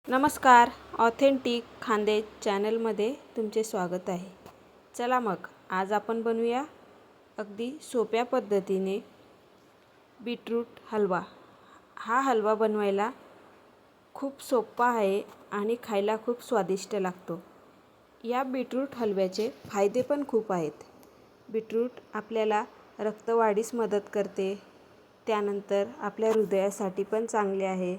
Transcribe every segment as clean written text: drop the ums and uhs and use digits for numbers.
नमस्कार. ऑथेंटिक खानदेश चॅनलमध्ये तुमचे स्वागत आहे. चला मग आज आपण बनवूया अगदी सोप्या पद्धतीने बीटरूट हलवा. हा हलवा बनवायला खूप सोपा आहे आणि खायला खूप स्वादिष्ट लागतो. या बीटरूट हलव्याचे फायदे पण खूप आहेत. बीटरूट आपल्याला रक्तवाढीस मदत करते. त्यानंतर आपल्या हृदयासाठी पण चांगले आहे.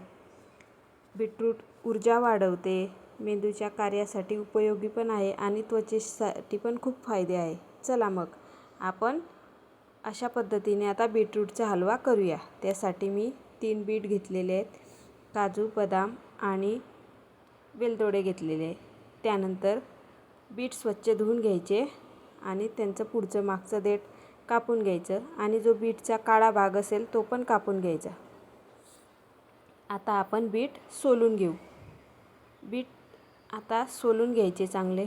बीटरूट ऊर्जा वाढवते, मेंदूच्या कार्यासाठी उपयोगी पण आहे आणि त्वचेसाठी पण खूप फायदे आहे. चला मग आपण अशा पद्धतीने आता बीटरूटचा हलवा करूया. त्यासाठी मी 3 बीट घेतलेले आहेत, काजू, बदाम आणि वेलदोडे घेतलेले आहे. त्यानंतर बीट स्वच्छ धुवून घ्यायचे आणि त्यांचं पुढचं मागचं देठ कापून घ्यायचं आणि जो बीटचा काळा भाग असेल तो पण कापून घ्यायचा. आता आपण बीट सोलून घेऊ. बीट आता सोलून घ्यायचे चांगले.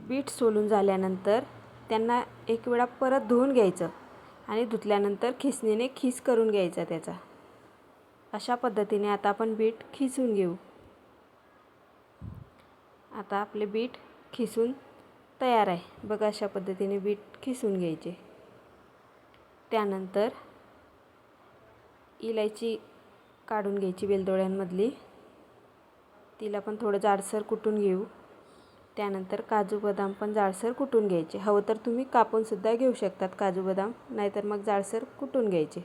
बीट सोलून झाल्यानंतर त्यांना एक वेळा परत धुवून घ्यायचं आणि धुतल्यानंतर खिसणीने खीस करून घ्यायचा त्याचा. अशा पद्धतीने आता आपण बीट खिसून घेऊ. आता आपले बीट खिसून तयार आहे. बघा अशा पद्धतीने बीट खिसून घ्यायचे. त्यानंतर इलायची काढून घ्यायची वेलदोड्यांमधली, तिला पण थोडं जाडसर कुटून घेऊ. त्यानंतर काजू बदाम पण जाडसर कुटून घ्यायचे. हवं तर तुम्ही कापून सुद्धा घेऊ शकतात काजू बदाम, नाहीतर मग जाडसर कुटून घ्यायचे.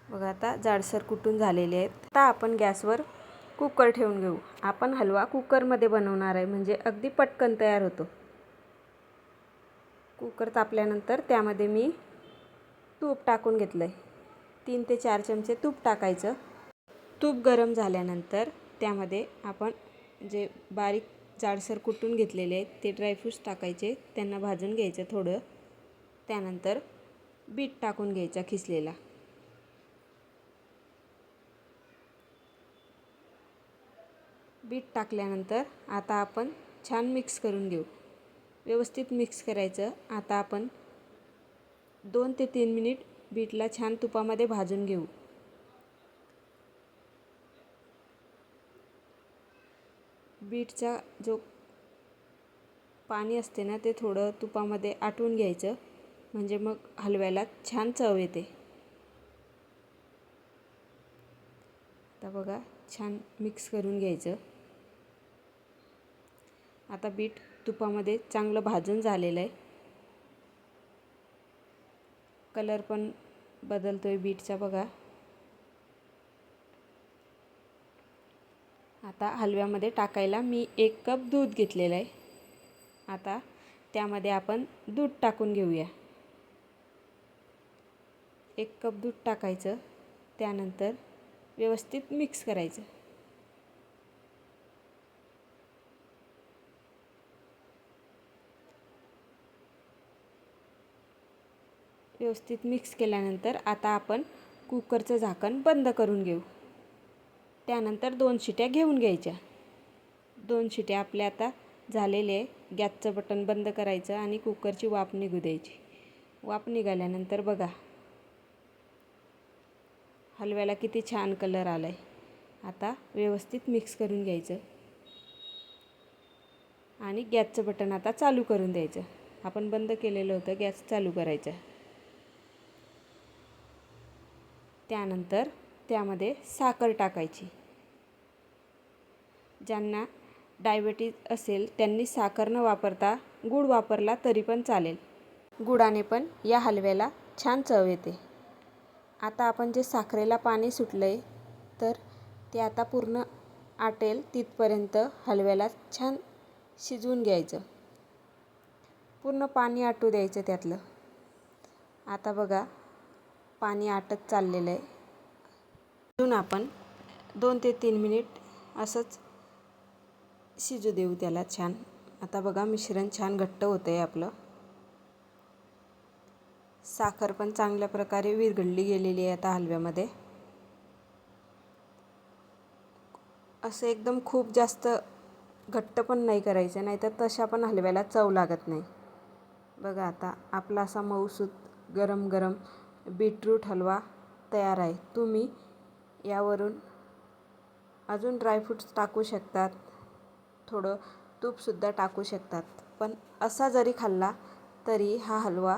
बघा आता जाडसर कुटून झालेले आहेत. आता आपण गॅसवर कुकर ठेवून घेऊ. आपण हलवा कुकरमध्ये बनवणार आहे, म्हणजे अगदी पटकन तयार होतो. कुकर तापल्यानंतर त्यामध्ये मी तूप टाकून घेतलं आहे. 3 ते 4 चमचे तूप टाकायचं. तूप गरम झाल्यानंतर त्यामध्ये आपण जे बारीक जाडसर कुटून घेतलेले आहेत ते ड्रायफ्रूट्स टाकायचे, त्यांना भाजून घ्यायचं थोडं. त्यानंतर बीट टाकून घ्यायचा खिसलेला. बीट टाकल्यानंतर आता आपण छान मिक्स करून घेऊ. व्यवस्थित मिक्स करायचं. आता आपण 2 ते 3 मिनिट बीटला छान तुपामध्ये भाजून घेऊ. बीटचा जो पाणी असते ना ते थोडं तुपामध्ये आटवून घ्यायचं, म्हणजे मग हलव्याला छान चव येते. आता बघा छान मिक्स करून घ्यायचं. आता बीट तुपामध्ये चांगलं भाजून झालेलं आहे. कलर पण बदलतोय बीटचा बघा. आता हलव्यामध्ये टाकायला मी 1 कप दूध घेतलेलं आहे. आता त्यामध्ये आपण दूध टाकून घेऊया. 1 कप दूध टाकायचं. त्यानंतर व्यवस्थित मिक्स करायचं. व्यवस्थित मिक्स केल्यानंतर आता आपण कुकरचं झाकण बंद करून घेऊ. त्यानंतर 2 शिट्या घेऊन घ्यायच्या. 2 शिट्या आपल्या आता झालेले आहे. गॅसचं बटन बंद करायचं आणि कुकरची वाफ निघू द्यायची. वाफ निघाल्यानंतर बघा हलव्याला किती छान कलर आला आहे. आता व्यवस्थित मिक्स करून घ्यायचं आणि गॅसचं बटन आता चालू करून द्यायचं. आपण बंद केलेलं होतं, गॅस चालू करायचा. त्यानंतर त्यामध्ये साखर टाकायची. ज्यांना डायबिटीज असेल त्यांनी साखर न वापरता गूळ वापरला तरी पण चालेल. गुळाने पण या हलव्याला छान चव येते. आता आपण जे साखरेला पाणी सुटलं आहे तर ते आता पूर्ण आटेल तिथपर्यंत हलव्याला छान शिजवून घ्यायचं. पूर्ण पाणी आटू द्यायचं त्यातलं. आता बघा पाणी आटत चाललेलं आहे. अजून आपण 2 ते 3 मिनिट असंच शिजू देऊ त्याला छान. आता बघा मिश्रण छान घट्ट होतं आहे आपलं. साखर पण चांगल्या प्रकारे विरघळली गेलेली आहे आता हलव्यामध्ये. असं एकदम खूप जास्त घट्ट पण नाही करायचं, नाही तर तशा पण हलव्याला चव लागत नाही. बघा आता आपला असा मऊसूत गरम गरम बीटरूट हलवा तयार आहे. तुम्ही यावरून अजून ड्रायफ्रूट्स टाकू शकतात, थोडं तूपसुद्धा टाकू शकतात. पण असा जरी खाल्ला तरी हा हलवा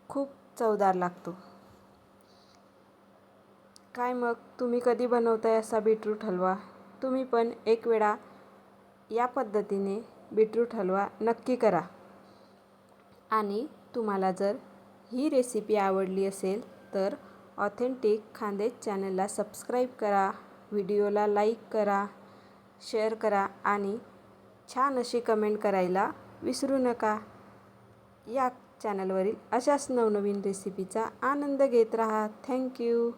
खूप चवदार लागतो. काय मग तुम्ही कधी बनवताय असा बीटरूट हलवा? तुम्ही पण एक वेळा या पद्धतीने बीटरूट हलवा नक्की करा. आणि तुम्हाला जर ही रेसिपी आवडली असेल तर ऑथेंटिक खानदेश चॅनलला सबस्क्राईब करा, व्हिडिओला लाईक करा, शेअर करा आणि छान अशी कमेंट करायला विसरू नका. या चॅनलवरील अशाच नवनवीन रेसिपीचा आनंद घेत राहा. थँक्यू.